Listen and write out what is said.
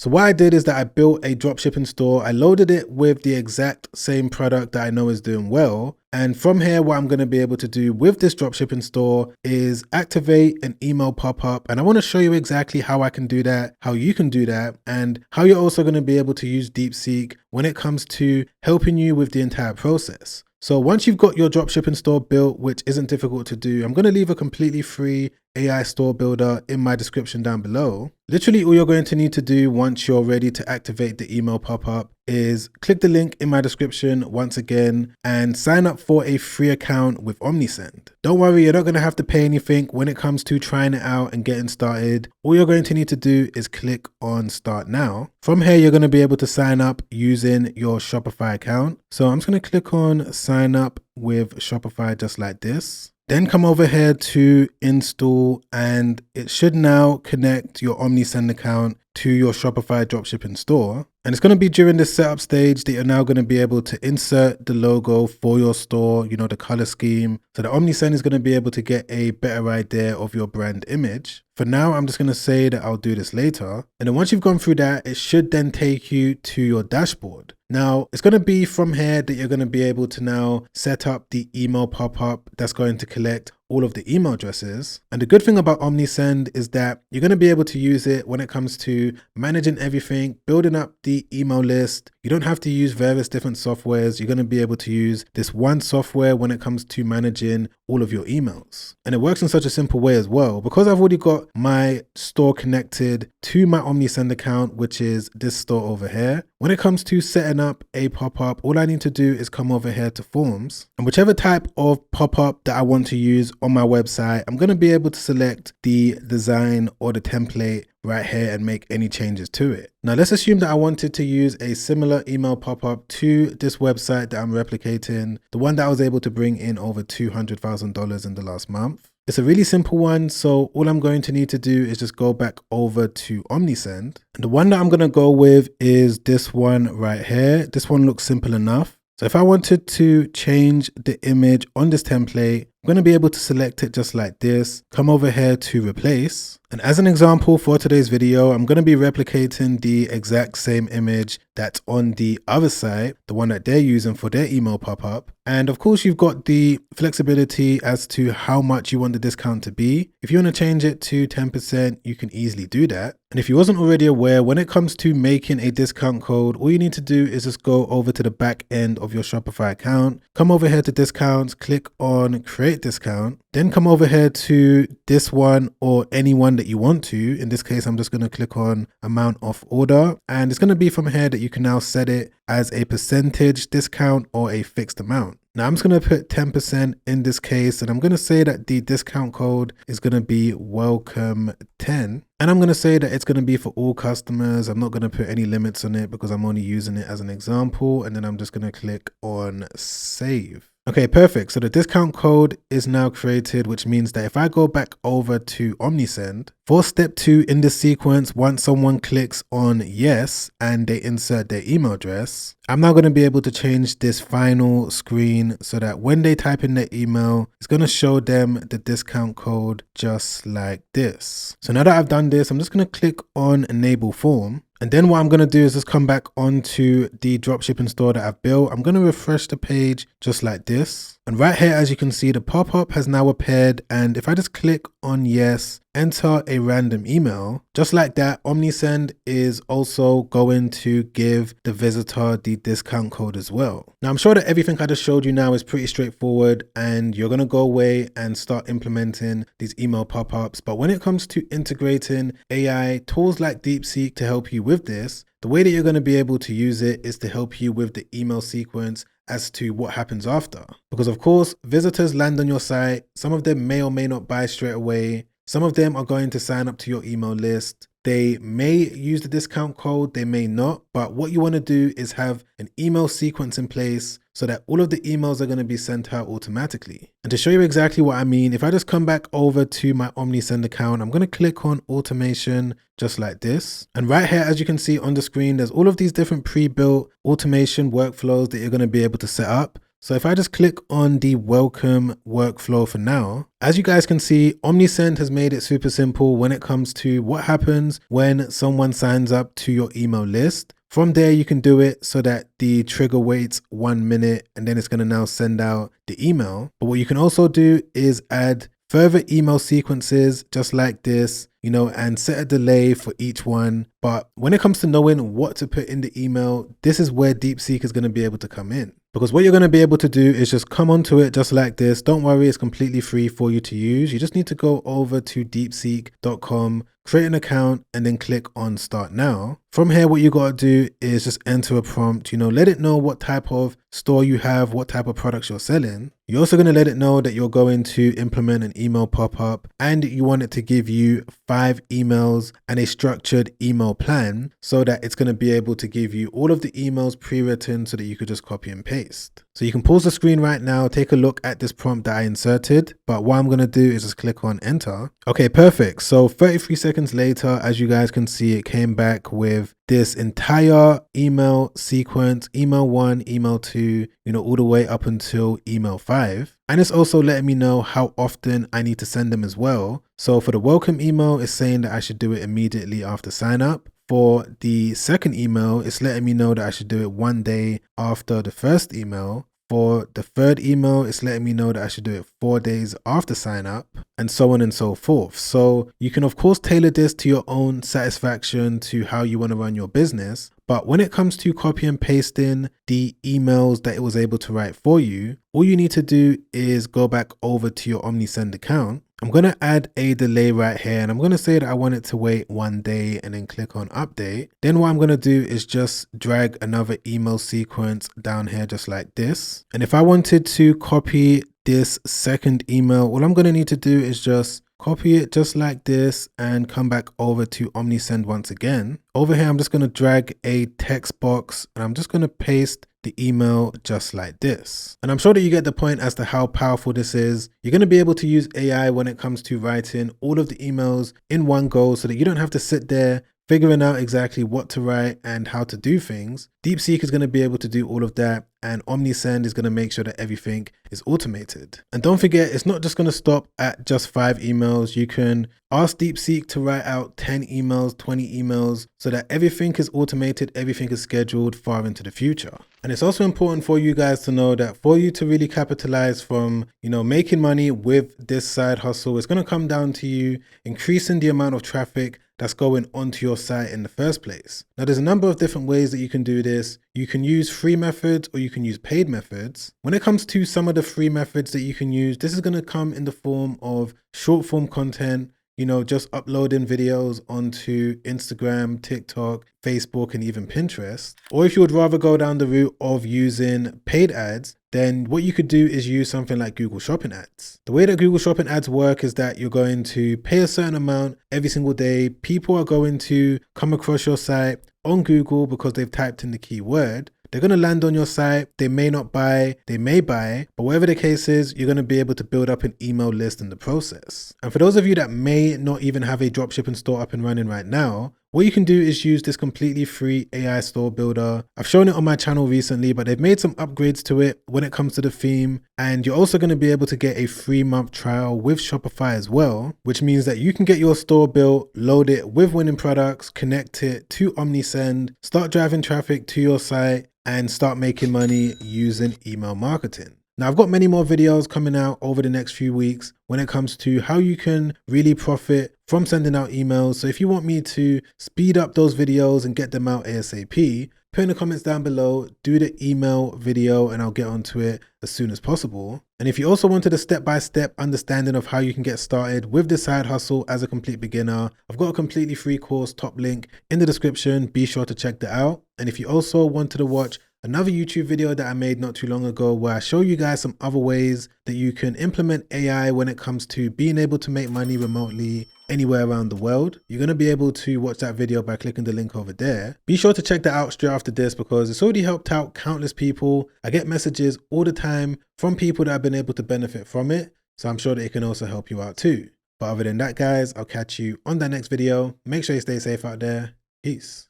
So what I did is that I built a dropshipping store. I loaded it with the exact same product that I know is doing well. And from here, what I'm going to be able to do with this dropshipping store is activate an email pop-up. And I want to show you exactly how I can do that, how you can do that, and how you're also going to be able to use DeepSeek when it comes to helping you with the entire process. So once you've got your dropshipping store built, which isn't difficult to do, I'm going to leave a completely free AI store builder in my description down below. Literally all you're going to need to do once you're ready to activate the email pop-up is click the link in my description once again and sign up for a free account with Omnisend. Don't worry, you're not going to have to pay anything when it comes to trying it out and getting started. All you're going to need to do is click on start now. From here, you're going to be able to sign up using your Shopify account. So I'm just going to click on sign up with Shopify just like this. Then come over here to install, and it should now connect your Omnisend account to your Shopify dropshipping store. And it's going to be during this setup stage that you're now going to be able to insert the logo for your store, you know, the color scheme. So the Omnisend is going to be able to get a better idea of your brand image. For now, I'm just going to say that I'll do this later. And then once you've gone through that, it should then take you to your dashboard. Now, it's going to be from here that you're going to be able to now set up the email pop-up that's going to collect all of the email addresses. And the good thing about Omnisend is that you're going to be able to use it when it comes to managing everything, building up the email list. You don't have to use various different softwares. You're going to be able to use this one software when it comes to managing all of your emails. And it works in such a simple way as well. Because I've already got my store connected to my Omnisend account, which is this store over here. When it comes to setting up a pop-up, all I need to do is come over here to forms, and whichever type of pop-up that I want to use on my website, I'm going to be able to select the design or the template right here and make any changes to it. Now let's assume that I wanted to use a similar email pop-up to this website that I'm replicating, the one that I was able to bring in over $200,000 in the last month. It's a really simple one, so all I'm going to need to do is just go back over to Omnisend. And the one that I'm going to go with is this one right here. This one looks simple enough. So if I wanted to change the image on this template, I'm going to be able to select it just like this, come over here to replace. And as an example for today's video, I'm going to be replicating the exact same image that's on the other site, the one that they're using for their email pop-up. And of course, you've got the flexibility as to how much you want the discount to be. If you want to change it to 10%, you can easily do that. And if you wasn't already aware, when it comes to making a discount code, all you need to do is just go over to the back end of your Shopify account, come over here to discounts, click on create discount, then come over here to this one or any one that you want to. In this case, I'm just going to click on amount off order, and it's going to be from here that you can now set it as a percentage discount or a fixed amount. Now I'm just going to put 10% in this case, and I'm going to say that the discount code is going to be welcome 10. And I'm going to say that it's going to be for all customers. I'm not going to put any limits on it because I'm only using it as an example. And then I'm just going to click on save. Okay, perfect. So the discount code is now created, which means that if I go back over to Omnisend, for step 2 in this sequence, once someone clicks on yes and they insert their email address, I'm now going to be able to change this final screen so that when they type in their email, it's going to show them the discount code just like this. So now that I've done this, I'm just going to click on enable form. And then what I'm going to do is just come back onto the dropshipping store that I've built. I'm going to refresh the page just like this. And right here, as you can see, the pop-up has now appeared. And if I just click on yes, enter a random email, just like that, Omnisend is also going to give the visitor the discount code as well. Now, I'm sure that everything I just showed you now is pretty straightforward, and you're going to go away and start implementing these email pop-ups. But when it comes to integrating AI tools like DeepSeek to help you with this, the way that you're going to be able to use it is to help you with the email sequence as to what happens after. Because of course, visitors land on your site. Some of them may or may not buy straight away. Some of them are going to sign up to your email list. They may use the discount code, they may not, but what you want to do is have an email sequence in place so that all of the emails are going to be sent out automatically. And to show you exactly what I mean, if I just come back over to my Omnisend account, I'm going to click on automation just like this. And right here, as you can see on the screen, there's all of these different pre-built automation workflows that you're going to be able to set up. So if I just click on the welcome workflow for now, as you guys can see, Omnisend has made it super simple when it comes to what happens when someone signs up to your email list. From there, you can do it so that the trigger waits 1 minute and then it's going to now send out the email. But what you can also do is add further email sequences just like this, and set a delay for each one. But when it comes to knowing what to put in the email, this is where DeepSeek is going to be able to come in. Because what you're going to be able to do is just come onto it just like this. Don't worry, it's completely free for you to use. You just need to go over to deepseek.com, create an account, and then click on Start Now. From here, what you got to do is just enter a prompt, let it know what type of store you have, what type of products you're selling. You're also going to let it know that you're going to implement an email pop-up and you want it to give you 5 emails and a structured email plan so that it's going to be able to give you all of the emails pre-written so that you could just copy and paste. So you can pause the screen right now, take a look at this prompt that I inserted, but what I'm going to do is just click on enter. Okay, perfect. So 33 seconds later, as you guys can see, it came back with this entire email sequence, email 1, email 2, all the way up until email 5. And it's also letting me know how often I need to send them as well. So for the welcome email, it's saying that I should do it immediately after sign up. For the second email, it's letting me know that I should do it 1 day after the first email. For the third email, it's letting me know that I should do it 4 days after sign up, and so on and so forth. So you can of course tailor this to your own satisfaction to how you want to run your business. But when it comes to copy and pasting the emails that it was able to write for you, all you need to do is go back over to your Omnisend account. I'm going to add a delay right here and I'm going to say that I want it to wait 1 day and then click on update. Then what I'm going to do is just drag another email sequence down here just like this. And if I wanted to copy this second email, all I'm going to need to do is just copy it just like this and come back over to Omnisend once again. Over here, I'm just going to drag a text box and I'm just going to paste the email just like this. And I'm sure that you get the point as to how powerful this is. You're going to be able to use AI when it comes to writing all of the emails in one go so that you don't have to sit there figuring out exactly what to write and how to do things. DeepSeek is going to be able to do all of that, and Omnisend is going to make sure that everything is automated. And don't forget, it's not just going to stop at just 5 emails. You can ask DeepSeek to write out 10 emails, 20 emails, so that everything is automated, everything is scheduled far into the future. And it's also important for you guys to know that for you to really capitalize from, making money with this side hustle, it's going to come down to you increasing the amount of traffic that's going onto your site in the first place. Now, there's a number of different ways that you can do this. You can use free methods or you can use paid methods. When it comes to some of the free methods that you can use, this is going to come in the form of short form content, just uploading videos onto Instagram, TikTok, Facebook, and even Pinterest. Or if you would rather go down the route of using paid ads, then what you could do is use something like Google Shopping ads. The way that Google Shopping ads work is that you're going to pay a certain amount every single day. People are going to come across your site on Google because they've typed in the keyword. They're going to land on your site. They may not buy, they may buy, but whatever the case is, you're going to be able to build up an email list in the process. And for those of you that may not even have a dropshipping store up and running right now, what you can do is use this completely free AI store builder. I've shown it on my channel recently, but they've made some upgrades to it when it comes to the theme. And you're also going to be able to get a 3-month trial with Shopify as well, which means that you can get your store built, load it with winning products, connect it to Omnisend, start driving traffic to your site, and start making money using email marketing. Now, I've got many more videos coming out over the next few weeks when it comes to how you can really profit from sending out emails. So if you want me to speed up those videos and get them out ASAP, put in the comments down below, do the email video, and I'll get onto it as soon as possible. And if you also wanted a step-by-step understanding of how you can get started with this side hustle as a complete beginner, I've got a completely free course, top link in the description. Be sure to check that out. And if you also wanted to watch another YouTube video that I made not too long ago where I show you guys some other ways that you can implement AI when it comes to being able to make money remotely anywhere around the world, you're going to be able to watch that video by clicking the link over there. Be sure to check that out straight after this because it's already helped out countless people. I get messages all the time from people that have been able to benefit from it. So I'm sure that it can also help you out too. But other than that, guys, I'll catch you on that next video. Make sure you stay safe out there. Peace.